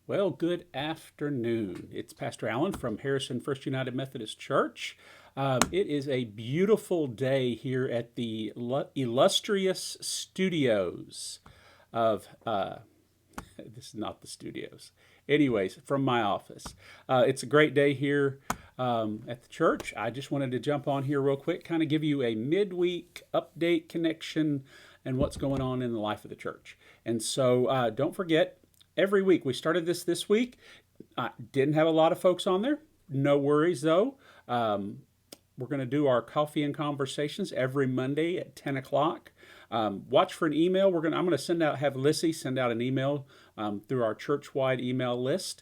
Well, good afternoon. It's Pastor Allen from Harrison First United Methodist Church. It is a beautiful day here at the illustrious studios of, this is not the studios. Anyways, from my office. It's a great day here at the church. I just wanted to jump on here real quick, kind of give you a midweek update connection and what's going on in the life of the church. And so don't forget, every week. We started this week. Didn't have a lot of folks on there. No worries though. We're going to do our coffee and conversations every Monday at 10 o'clock. Watch for an email. I'm going to have Lissy send out an email through our church-wide email list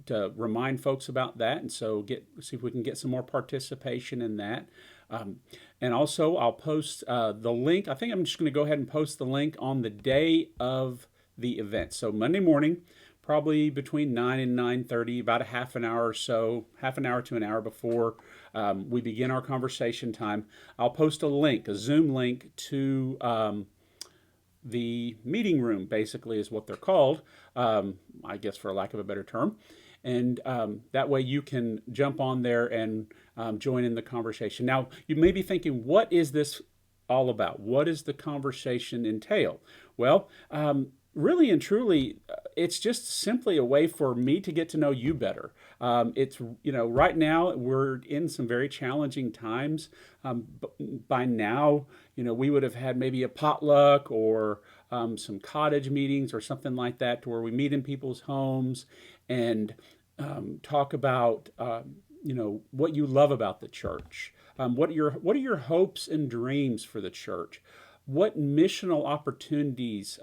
to remind folks about that, and so see if we can get some more participation in that. And also, I'll post the link. I think I'm just going to go ahead and post the link on the day of the event. So Monday morning, probably between 9 and 9:30, about a half an hour or so, half an hour to an hour before we begin our conversation time, I'll post a Zoom link to the meeting room, basically is what they're called, I guess for lack of a better term. And that way you can jump on there and join in the conversation. Now, you may be thinking, what is this all about? What does the conversation entail? Well, really and truly, it's just simply a way for me to get to know you better. It's, right now we're in some very challenging times. By now, we would have had maybe a potluck or some cottage meetings or something like that, to where we meet in people's homes and talk about, what you love about the church. What are your hopes and dreams for the church? What missional opportunities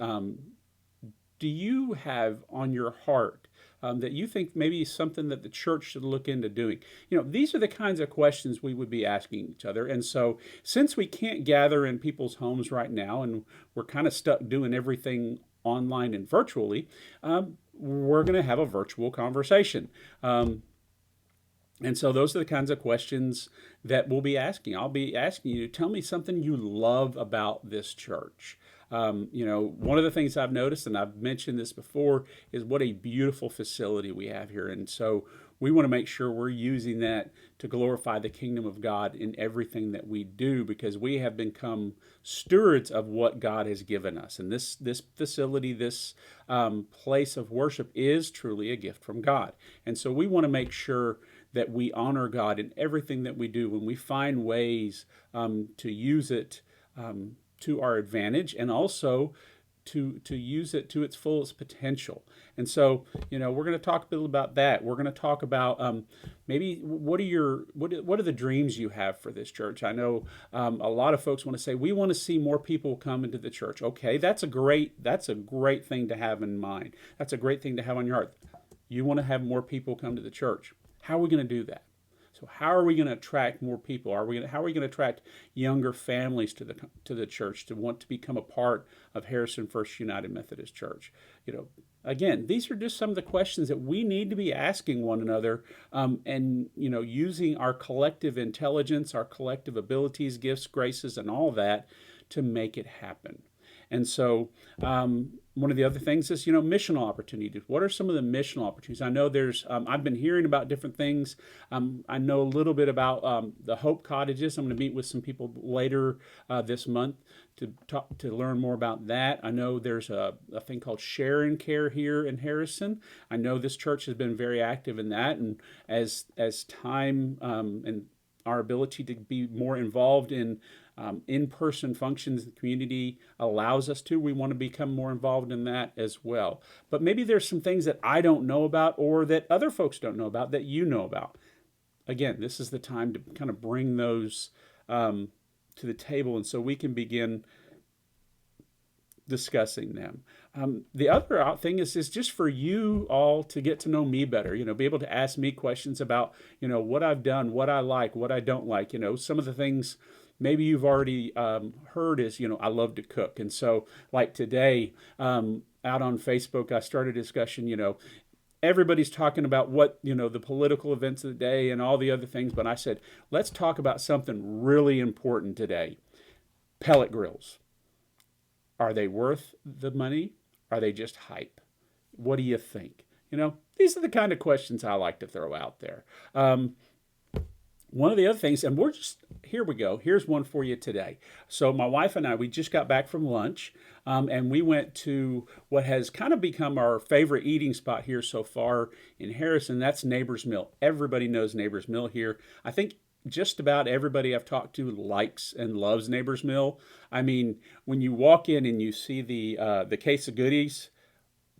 do you have on your heart that you think maybe is something that the church should look into doing? These are the kinds of questions we would be asking each other. And so, since we can't gather in people's homes right now, and we're kind of stuck doing everything online and virtually, we're going to have a virtual conversation. And so those are the kinds of questions that we'll be asking. I'll be asking you, tell me something you love about this church. One of the things I've noticed, and I've mentioned this before, is what a beautiful facility we have here. And so we want to make sure we're using that to glorify the kingdom of God in everything that we do, because we have become stewards of what God has given us. And this facility, this place of worship is truly a gift from God. And so we want to make sure that we honor God in everything that we do, when we find ways to use it to our advantage, and also to use it to its fullest potential. And so, we're going to talk a bit about that. We're going to talk about maybe what are the dreams you have for this church. I know a lot of folks want to say, we want to see more people come into the church. Okay, that's a great thing to have in mind. That's a great thing to have on your heart. You want to have more people come to the church. How are we going to do that? So how are we going to attract more people? How are we going to attract younger families to the church to want to become a part of Harrison First United Methodist Church? Again, these are just some of the questions that we need to be asking one another, and using our collective intelligence, our collective abilities, gifts, graces, and all that to make it happen. And so, one of the other things is, missional opportunities. What are some of the missional opportunities? I know I've been hearing about different things. I know a little bit about the Hope Cottages. I'm going to meet with some people later this month to learn more about that. I know there's a thing called Share and Care here in Harrison. I know this church has been very active in that, and as time and our ability to be more involved in-person functions the community allows us to, we want to become more involved in that as well. But maybe there's some things that I don't know about, or that other folks don't know about, that you know about. Again, this is the time to kind of bring those to the table, and so we can begin discussing them. The other thing is just for you all to get to know me better, be able to ask me questions about, what I've done, what I like, what I don't like. Some of the things maybe you've already heard is, I love to cook. And so, like today, out on Facebook, I started a discussion, everybody's talking about what, the political events of the day and all the other things. But I said, let's talk about something really important today. Pellet grills. Are they worth the money? Are they just hype? What do you think? These are the kind of questions I like to throw out there. One of the other things, and here we go. Here's one for you today. So my wife and I, we just got back from lunch, and we went to what has kind of become our favorite eating spot here so far in Harrison. That's Neighbor's Mill. Everybody knows Neighbor's Mill here. I think just about everybody I've talked to likes and loves Neighbor's Mill. I mean, when you walk in and you see the case of goodies,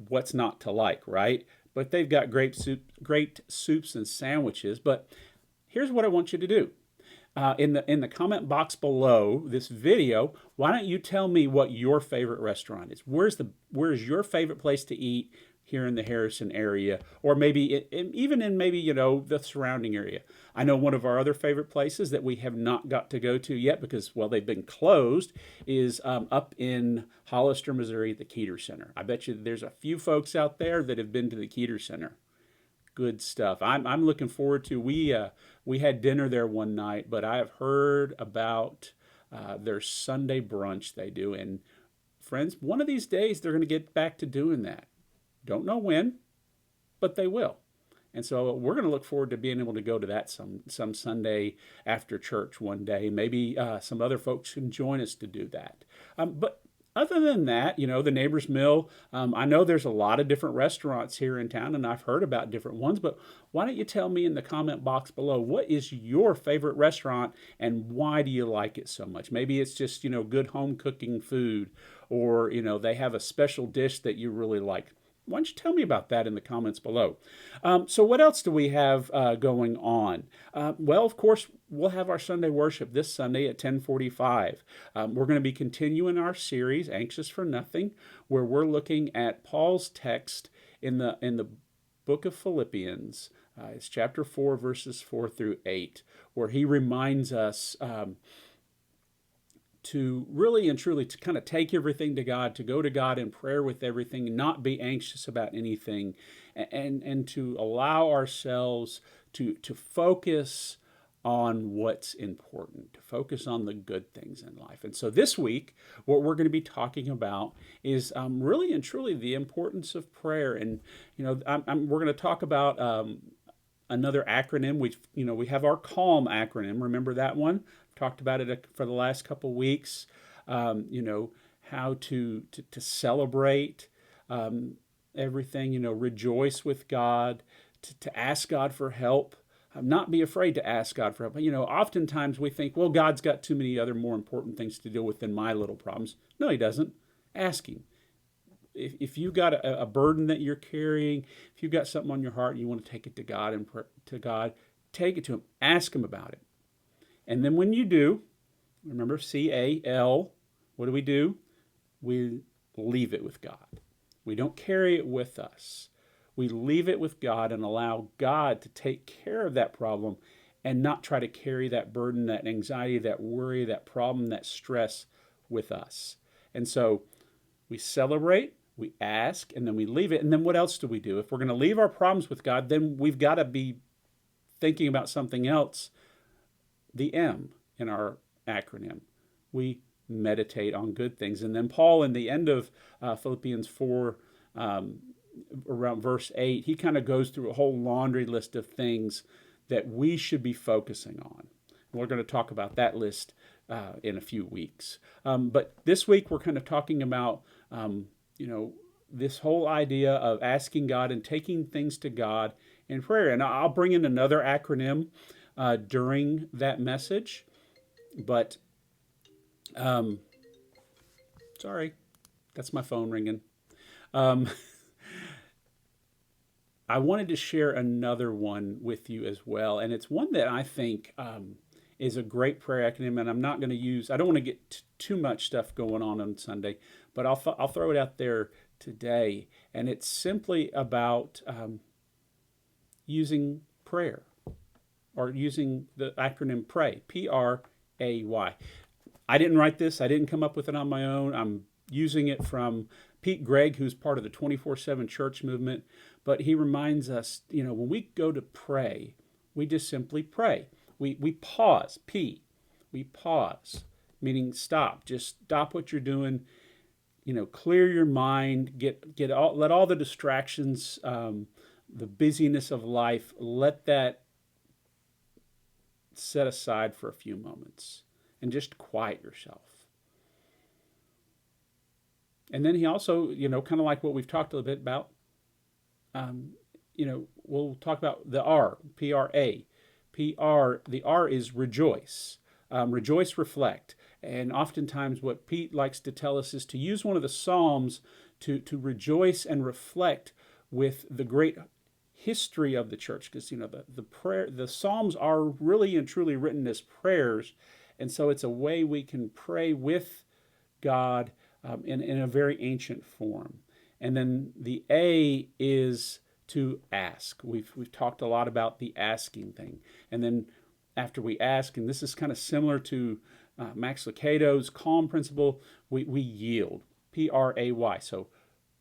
what's not to like, right? But they've got great soups and sandwiches. But here's what I want you to do. In the comment box below this video, why don't you tell me what your favorite restaurant is? Where's your favorite place to eat here in the Harrison area, or maybe even in the surrounding area? I know one of our other favorite places that we have not got to go to yet because they've been closed is up in Hollister, Missouri, the Keeter Center. I bet you there's a few folks out there that have been to the Keeter Center. Good stuff. I'm looking forward to. We had dinner there one night, but I have heard about their Sunday brunch they do, and friends, one of these days they're going to get back to doing that. Don't know when, but they will. And so we're going to look forward to being able to go to that some Sunday after church one day. Maybe some other folks can join us to do that. But other than that, the Neighbor's Mill, I know there's a lot of different restaurants here in town, and I've heard about different ones, but why don't you tell me in the comment box below, what is your favorite restaurant and why do you like it so much? Maybe it's just, good home cooking food, or, they have a special dish that you really like. Why don't you tell me about that in the comments below? So what else do we have going on? Well, of course, we'll have our Sunday worship this Sunday at 10:45. We're going to be continuing our series, Anxious for Nothing, where we're looking at Paul's text in the book of Philippians. It's chapter 4, verses 4 through 8, where he reminds us to really and truly to kind of take everything to God, to go to God in prayer with everything, and not be anxious about anything, and to allow ourselves to focus on what's important, to focus on the good things in life. And so this week, what we're going to be talking about is really and truly the importance of prayer. And we're going to talk about another acronym. We have our CALM acronym. Remember that one? Talked about it for the last couple weeks. How to celebrate everything. Rejoice with God, to ask God for help. Not be afraid to ask God for help. Oftentimes we think, well, God's got too many other more important things to deal with than my little problems. No, He doesn't. Ask Him. If you've got a burden that you're carrying, if you've got something on your heart and you want to take it to God and to God, take it to Him. Ask Him about it. And then when you do, remember CAL, what do? We leave it with God. We don't carry it with us. We leave it with God and allow God to take care of that problem and not try to carry that burden, that anxiety, that worry, that problem, that stress with us. And so we celebrate, we ask, and then we leave it. And then what else do we do? If we're going to leave our problems with God, then we've got to be thinking about something else. The M in our acronym. We meditate on good things. And then Paul, in the end of Philippians 4, around verse 8, he kind of goes through a whole laundry list of things that we should be focusing on. And we're going to talk about that list in a few weeks. But this week we're kind of talking about, this whole idea of asking God and taking things to God in prayer. And I'll bring in another acronym during that message, but sorry, that's my phone ringing. I wanted to share another one with you as well, and it's one that I think is a great prayer acronym, and I'm not going to use, I don't want to get too much stuff going on Sunday, but I'll throw it out there today, and it's simply about using prayer, or using the acronym PRAY, P-R-A-Y. I didn't write this. I didn't come up with it on my own. I'm using it from Pete Greig, who's part of the 24/7 church movement. But he reminds us, when we go to pray, we just simply pray. We pause, P. We pause, meaning stop. Just stop what you're doing. clear your mind, let all the distractions, the busyness of life, let that set aside for a few moments and just quiet yourself. And then he also, kind of like what we've talked a little bit about, we'll talk about the R, P-R-A. The R is rejoice. Rejoice, reflect. And oftentimes what Pete likes to tell us is to use one of the Psalms to rejoice and reflect with the great history of the church, because the Psalms are really and truly written as prayers, and so it's a way we can pray with God in a very ancient form. And then the A is to ask. We've talked a lot about the asking thing, and then after we ask, and this is kind of similar to Max Lucado's calm principle, we yield. P-R-A-Y. So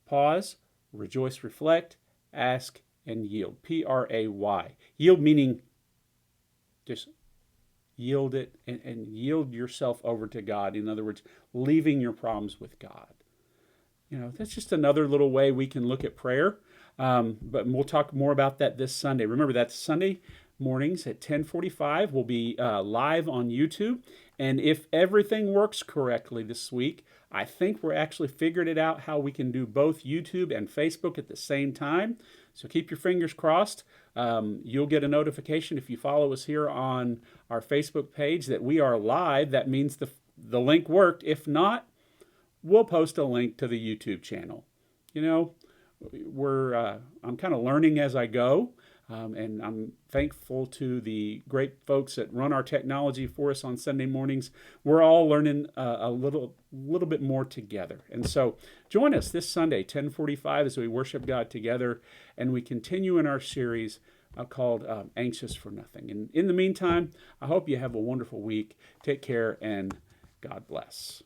pause, rejoice, reflect, ask, and yield. P-R-A-Y. Yield meaning just yield it and yield yourself over to God. In other words, leaving your problems with God. That's just another little way we can look at prayer. But we'll talk more about that this Sunday. Remember, that's Sunday mornings at 10:45. We'll be live on YouTube. And if everything works correctly this week, I think we're actually figured it out how we can do both YouTube and Facebook at the same time. So keep your fingers crossed. You'll get a notification if you follow us here on our Facebook page that we are live. That means the link worked. If not, we'll post a link to the YouTube channel. I'm kind of learning as I go, and I'm thankful to the great folks that run our technology for us on Sunday mornings. We're all learning a little bit more together, and so join us this Sunday, 10:45, as we worship God together, and we continue in our series called Anxious for Nothing. And in the meantime, I hope you have a wonderful week. Take care, and God bless.